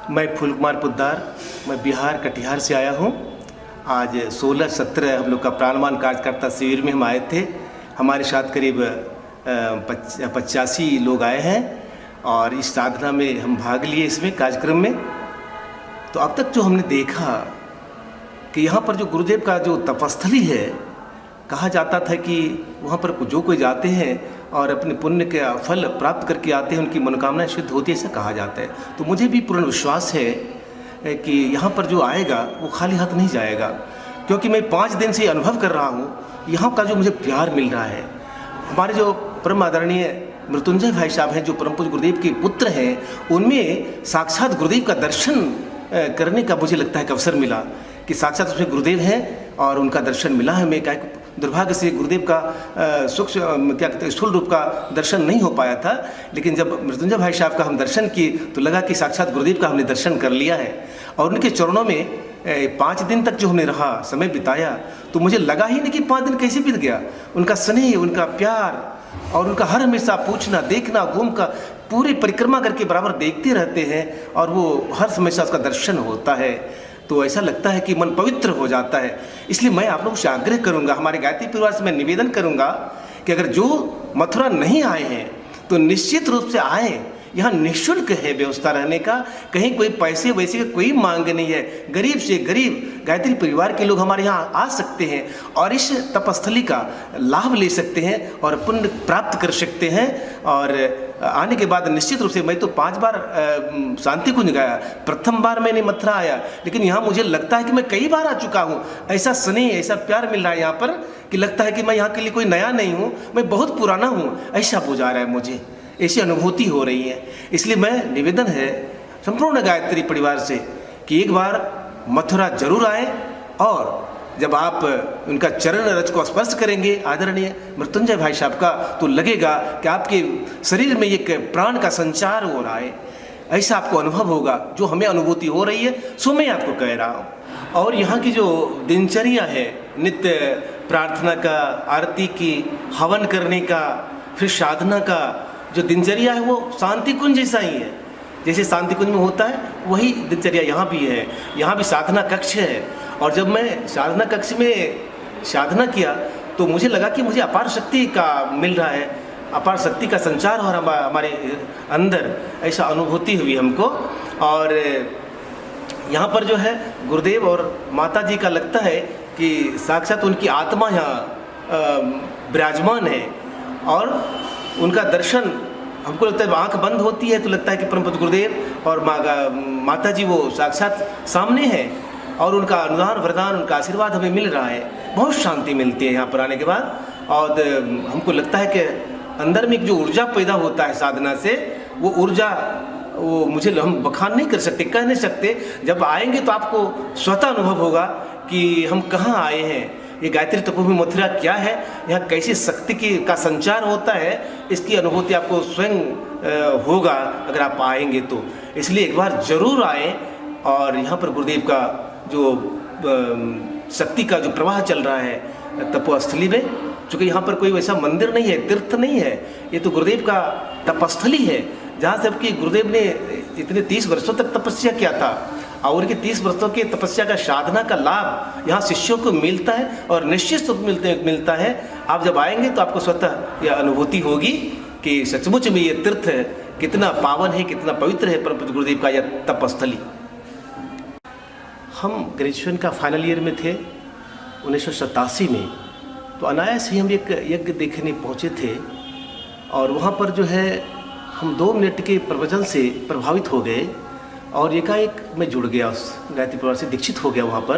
मैं फूल कुमार पोद्दार, मैं बिहार कटिहार से आया हूँ। आज 16-17 हम लोग का प्राणवान कार्यकर्ता शिविर में हम आए थे। हमारे साथ करीब 85 लोग आए हैं और इस साधना में हम भाग लिए इसमें कार्यक्रम में। तो अब तक जो हमने देखा कि यहाँ पर जो गुरुदेव का जो तपस्थली है, कहा जाता था कि वहाँ पर जो कोई जाते हैं और अपने पुण्य का फल प्राप्त करके आते हैं, उनकी मनोकामनाएं सिद्ध होती है, ऐसा कहा जाता है। तो मुझे भी पूर्ण विश्वास है कि यहाँ पर जो आएगा वो खाली हाथ नहीं जाएगा, क्योंकि मैं 5 दिन से अनुभव कर रहा हूँ यहाँ का जो मुझे प्यार मिल रहा है। हमारे जो परम आदरणीय मृत्युंजय भाई साहब हैं, जो परम पूज्य गुरुदेव के पुत्र हैं, उनमें साक्षात गुरुदेव का दर्शन करने का मुझे लगता है कि अवसर मिला कि साक्षात उसमें गुरुदेव हैं और उनका दर्शन मिला है। मैं क्या दुर्भाग्य से गुरुदेव का सूक्ष्म क्या कहते हैं स्थूल रूप का दर्शन नहीं हो पाया था, लेकिन जब मृत्युंजय भाई साहब का हम दर्शन किए तो लगा कि साक्षात गुरुदेव का हमने दर्शन कर लिया है। और उनके चरणों में 5 दिन तक जो हमने रहा, समय बिताया, तो मुझे लगा ही नहीं कि 5 दिन कैसे बीत गया। उनका स्नेह, उनका प्यार और उनका हर हमेशा पूछना, देखना, घूम का पूरी परिक्रमा करके बराबर देखते रहते हैं और वो हर हमेशा उसका दर्शन होता है। तो ऐसा लगता है कि मन पवित्र हो जाता है। इसलिए मैं आप लोगों से आग्रह करूंगा, हमारे गायत्री परिवार से मैं निवेदन करूंगा कि अगर जो मथुरा नहीं आए हैं तो निश्चित रूप से आए। यहाँ निःशुल्क है व्यवस्था रहने का, कहीं कोई पैसे वैसे का कोई मांग नहीं है। गरीब से गरीब गायत्री परिवार के लोग हमारे यहाँ आ सकते हैं और इस तपस्थली का लाभ ले सकते हैं और पुण्य प्राप्त कर सकते हैं। और आने के बाद निश्चित रूप से मैं तो 5 बार शांति कुंज गया, प्रथम बार मैंने मथुरा आया, लेकिन यहाँ मुझे लगता है कि मैं कई बार आ चुका हूँ। ऐसा स्नेह, ऐसा प्यार मिल रहा है यहाँ पर कि लगता है कि मैं यहाँ के लिए कोई नया नहीं हूँ, मैं बहुत पुराना हूँ, ऐसा बुझा रहा है मुझे, ऐसी अनुभूति हो रही है। इसलिए मैं निवेदन है संपूर्ण गायत्री परिवार से कि एक बार मथुरा जरूर आए और जब आप उनका चरण रज को स्पर्श करेंगे आदरणीय मृत्युंजय भाई साहब का, तो लगेगा कि आपके शरीर में एक प्राण का संचार हो रहा है। ऐसा आपको अनुभव होगा, जो हमें अनुभूति हो रही है सो मैं आपको कह रहा हूँ। और यहाँ की जो दिनचर्या है, नित्य प्रार्थना का, आरती की, हवन करने का, फिर साधना का जो दिनचर्या है वो शांति कुंज जैसा ही है। जैसे शांति कुंज में होता है वही दिनचर्या यहाँ भी है। यहाँ भी साधना कक्ष है और जब मैं साधना कक्ष में साधना किया तो मुझे लगा कि मुझे अपार शक्ति का मिल रहा है, अपार शक्ति का संचार हो रहा है हमारे अंदर, ऐसा अनुभूति हुई हमको। और यहाँ पर जो है गुरुदेव और माता जी का लगता है कि साक्षात उनकी आत्मा यहाँ विराजमान है और उनका दर्शन हमको लगता है, आंख बंद होती है तो लगता है कि परम पूज्य गुरुदेव और माता जी वो साक्षात सामने है और उनका अनुदान वरदान, उनका आशीर्वाद हमें मिल रहा है। बहुत शांति मिलती है यहाँ पर आने के बाद। और हमको लगता है कि अंदर में एक जो ऊर्जा पैदा होता है साधना से, वो ऊर्जा वो मुझे हम बखान नहीं कर सकते, कह नहीं सकते। जब आएंगे तो आपको स्वतः अनुभव होगा कि हम कहाँ आए हैं, ये गायत्री तपोभूमि मथुरा क्या है, यहाँ कैसी शक्ति की का संचार होता है, इसकी अनुभूति आपको स्वयं होगा अगर आप आएंगे तो। इसलिए एक बार जरूर आए और यहाँ पर गुरुदेव का जो शक्ति का जो प्रवाह चल रहा है तपोस्थली में, चूँकि यहाँ पर कोई वैसा मंदिर नहीं है, तीर्थ नहीं है, ये तो गुरुदेव का तपस्थली है जहाँ से आपकी गुरुदेव ने इतने 30 वर्षों तक तपस्या किया था और उनके 30 वर्षों की तपस्या का साधना का लाभ यहाँ शिष्यों को मिलता है और निश्चित रूप मिलता है। आप जब आएंगे तो आपको स्वतः यह अनुभूति होगी कि सचमुच में ये तीर्थ कितना पावन है, कितना पवित्र है परम पूज्य गुरुदेव का यह तपस्थली। हम ग्रेजुएशन का फाइनल ईयर में थे 1987 में, तो अनायास ही हम एक यज्ञ देखने पहुँचे थे और वहाँ पर जो है हम 2 मिनट के प्रवचन से प्रभावित हो गए और एकाएक मैं जुड़ गया उस गायत्री परिवार से, दीक्षित हो गया वहाँ पर।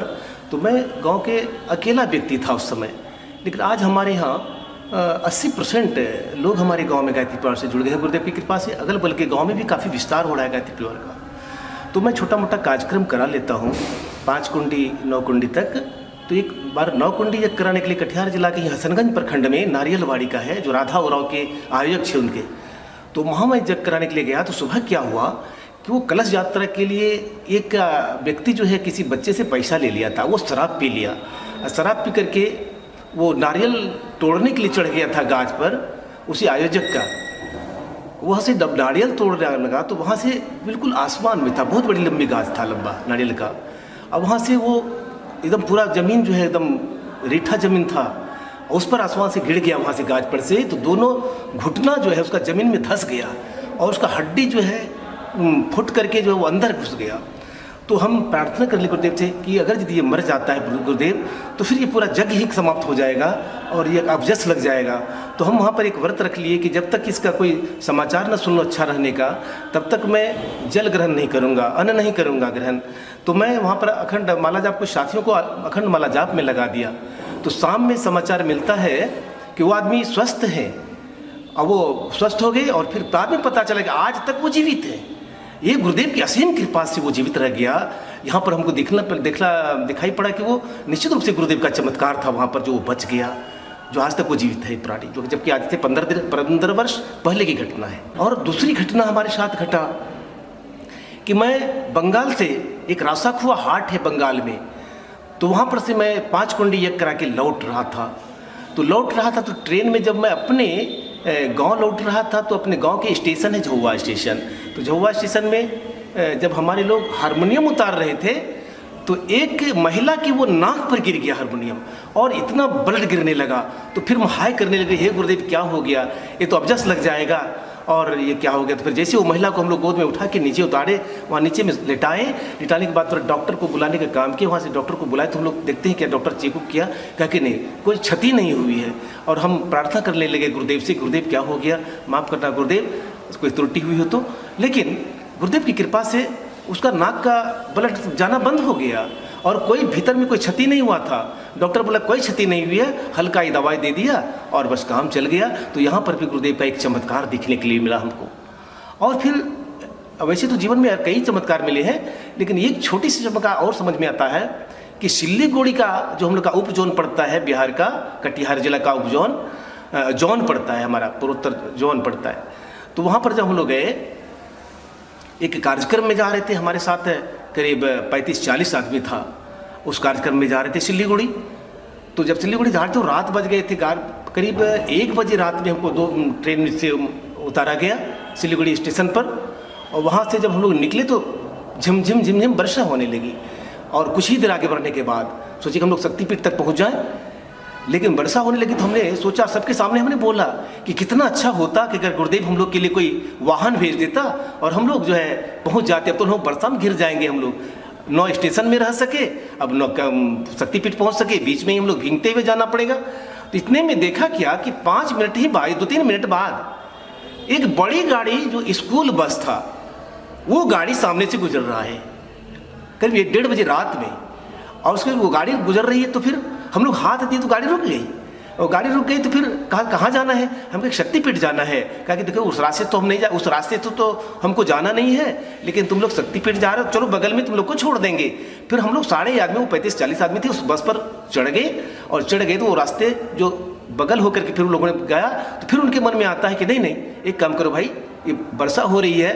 तो मैं गांव के अकेला व्यक्ति था उस समय, लेकिन आज हमारे यहाँ 80% लोग हमारे गांव में गायत्री परिवार से जुड़ गए हैं गुरुदेव की कृपा से। अगल बगल के गांव में भी काफ़ी विस्तार हो रहा है गायत्री परिवार का। तो मैं छोटा मोटा कार्यक्रम करा लेता हूँ 5 कुंडी 9 कुंडी तक। तो एक बार 9 कुंडी यज्ञ कराने के लिए कटिहार जिला के हसनगंज प्रखंड में नारियलवाड़ी का है, जो राधा उराव के आयोजक थे उनके, तो वहाँ मैं यज्ञ कराने के लिए गया। तो सुबह क्या हुआ कि वो कलश यात्रा के लिए एक व्यक्ति जो है किसी बच्चे से पैसा ले लिया था, वो शराब पी लिया। शराब पी करके वो नारियल तोड़ने के लिए चढ़ गया था गाछ पर, उसी आयोजक का वहाँ से जब नारियल तोड़ने लगा तो वहाँ से बिल्कुल आसमान में था, बहुत बड़ी लंबी गाछ था, लंबा नारियल का। अब वहाँ से वो एकदम पूरा ज़मीन जो है एकदम रीठा ज़मीन था, उस पर आसमान से गिर गया वहाँ से गाछ पर से, तो दोनों घुटना जो है उसका ज़मीन में धंस गया और उसका हड्डी जो है फुट करके जो वो अंदर घुस गया। तो हम प्रार्थना कर ले गुरुदेव से कि अगर यदि ये मर जाता है गुरुदेव तो फिर ये पूरा जग ही समाप्त हो जाएगा और ये अबजस लग जाएगा। तो हम वहाँ पर एक व्रत रख लिए कि जब तक इसका कोई समाचार न सुनो अच्छा रहने का, तब तक मैं जल ग्रहण नहीं करूँगा, अन्न नहीं करूँगा ग्रहण। तो मैं वहाँ पर अखंड माला जाप कुछ साथियों को अखंड माला जाप में लगा दिया। तो शाम में समाचार मिलता है कि वो आदमी स्वस्थ है, अब वो स्वस्थ हो गए और फिर बाद में पता चला कि आज तक वो जीवित है। ये गुरुदेव की असीम कृपा से वो जीवित रह गया। यहाँ पर हमको दिखाई पड़ा कि वो निश्चित रूप से गुरुदेव का चमत्कार था वहाँ पर, जो वो बच गया, जो आज तक वो जीवित है प्राणी, जो जबकि आज से 15 वर्ष पहले की घटना है। और दूसरी घटना हमारे साथ घटा कि मैं बंगाल से, एक रासाखुआ हाट है बंगाल में, तो वहाँ पर से मैं 5 कुंडी यज्ञ करा के लौट रहा था। तो ट्रेन में जब मैं अपने गांव लौट रहा था तो अपने गांव के स्टेशन है झौवा स्टेशन, तो झौवा स्टेशन में जब हमारे लोग हारमोनियम उतार रहे थे तो एक महिला की वो नाक पर गिर गया हारमोनियम और इतना ब्लड गिरने लगा। तो फिर हम हाय करने लगे, हे गुरुदेव क्या हो गया, ये तो अबजस लग जाएगा और ये क्या हो गया। तो फिर जैसे वो महिला को हम लोग गोद में उठा के नीचे उतारे, वहाँ नीचे में लिटाने के बाद फिर डॉक्टर को बुलाने का काम किया। वहाँ से डॉक्टर को बुलाए तो हम लोग देखते हैं क्या डॉक्टर चेकअप किया, कहा कि नहीं कोई क्षति नहीं हुई है। और हम प्रार्थना करने लगे गुरुदेव से, गुरुदेव क्या हो गया, माफ़ करना गुरुदेव, कोई त्रुटि हुई हो तो। लेकिन गुरुदेव की कृपा से उसका नाक का ब्लड जाना बंद हो गया और कोई भीतर में कोई क्षति नहीं हुआ था। डॉक्टर बोला कोई क्षति नहीं हुई है, हल्का ही दवाई दे दिया और बस काम चल गया। तो यहाँ पर भी गुरुदेव का एक चमत्कार देखने के लिए मिला हमको। और फिर वैसे तो जीवन में कई चमत्कार मिले हैं, लेकिन एक छोटी सी चमत्कार और समझ में आता है कि सिल्लीगुड़ी का जो हम लोग का उप जोन पड़ता है, बिहार का कटिहार जिला का उप जोन पड़ता है, हमारा पूर्वोत्तर जोन पड़ता है। तो वहाँ पर जब हम लोग गए, एक कार्यक्रम में जा रहे थे, हमारे साथ करीब 35-40 आदमी था, उस कार्यक्रम में जा रहे थे सिल्लीगुड़ी। तो जब सिल्लीगुड़ी जा रहे थे तो रात बज गए थे, करीब 1 बजे रात में हमको 2 ट्रेन से उतारा गया सिल्लीगुड़ी स्टेशन पर। और वहाँ से जब हम लोग निकले तो झिमझिम वर्षा होने लगी और कुछ ही देर आगे बढ़ने के बाद सोचे कि हम लोग शक्तिपीठ तक पहुँच जाएँ। लेकिन वर्षा होने लगी तो हमने सोचा, सबके सामने हमने बोला कि कितना अच्छा होता कि अगर गुरुदेव हम लोग के लिए कोई वाहन भेज देता और हम लोग जो है पहुंच जाते। अब तो हम वर्षा में घिर जाएंगे, हम लोग 9 स्टेशन में रह सके, अब 9 शक्तिपीठ पहुंच सके, बीच में ही हम लोग भीगते हुए जाना पड़ेगा। तो इतने में देखा क्या कि 5 मिनट ही बाद, 2-3 मिनट बाद एक बड़ी गाड़ी जो स्कूल बस था, वो गाड़ी सामने से गुजर रहा है करीब 1-1:30 बजे रात में। और उसके वो गाड़ी गुजर रही है तो फिर हम लोग हाथ दिए तो गाड़ी रुक गई। और गाड़ी रुक गई तो फिर कहाँ जाना है, हमको शक्तिपीठ जाना है। कहा कि देखो उस रास्ते तो हम नहीं उस रास्ते तो हमको जाना नहीं है, लेकिन तुम लोग शक्तिपीठ जा रहे हो, चलो बगल में तुम लोग को छोड़ देंगे। फिर हम लोग सारे आदमी, वो 35-40 आदमी थे, उस बस पर चढ़ गए तो वो रास्ते जो बगल होकर के फिर उन लोगों ने गया। तो फिर उनके मन में आता है कि नहीं एक काम करो भाई, ये वर्षा हो रही है,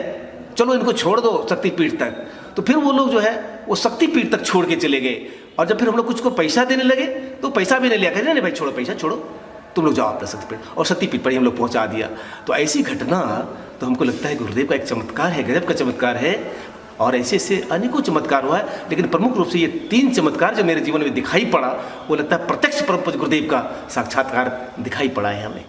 चलो इनको छोड़ दो शक्तिपीठ तक। तो फिर वो लोग जो है वो शक्तिपीठ तक छोड़ के चले गए। और जब फिर हम लोग कुछ को पैसा देने लगे तो पैसा भी नहीं लिया, नहीं भाई छोड़ो, पैसा छोड़ो, तुम लोग जाओ अपना शक्तिपीठ। और शक्तिपीठ पर ही हम लोग पहुंचा दिया। तो ऐसी घटना तो हमको लगता है गुरुदेव का एक चमत्कार है, गजब का चमत्कार है। और ऐसे अनेकों चमत्कार हुआ है, लेकिन प्रमुख रूप से ये 3 चमत्कार जो मेरे जीवन में दिखाई पड़ा, वो लगता है प्रत्यक्ष परम पूज्य गुरुदेव का साक्षात्कार दिखाई पड़ा है हमें।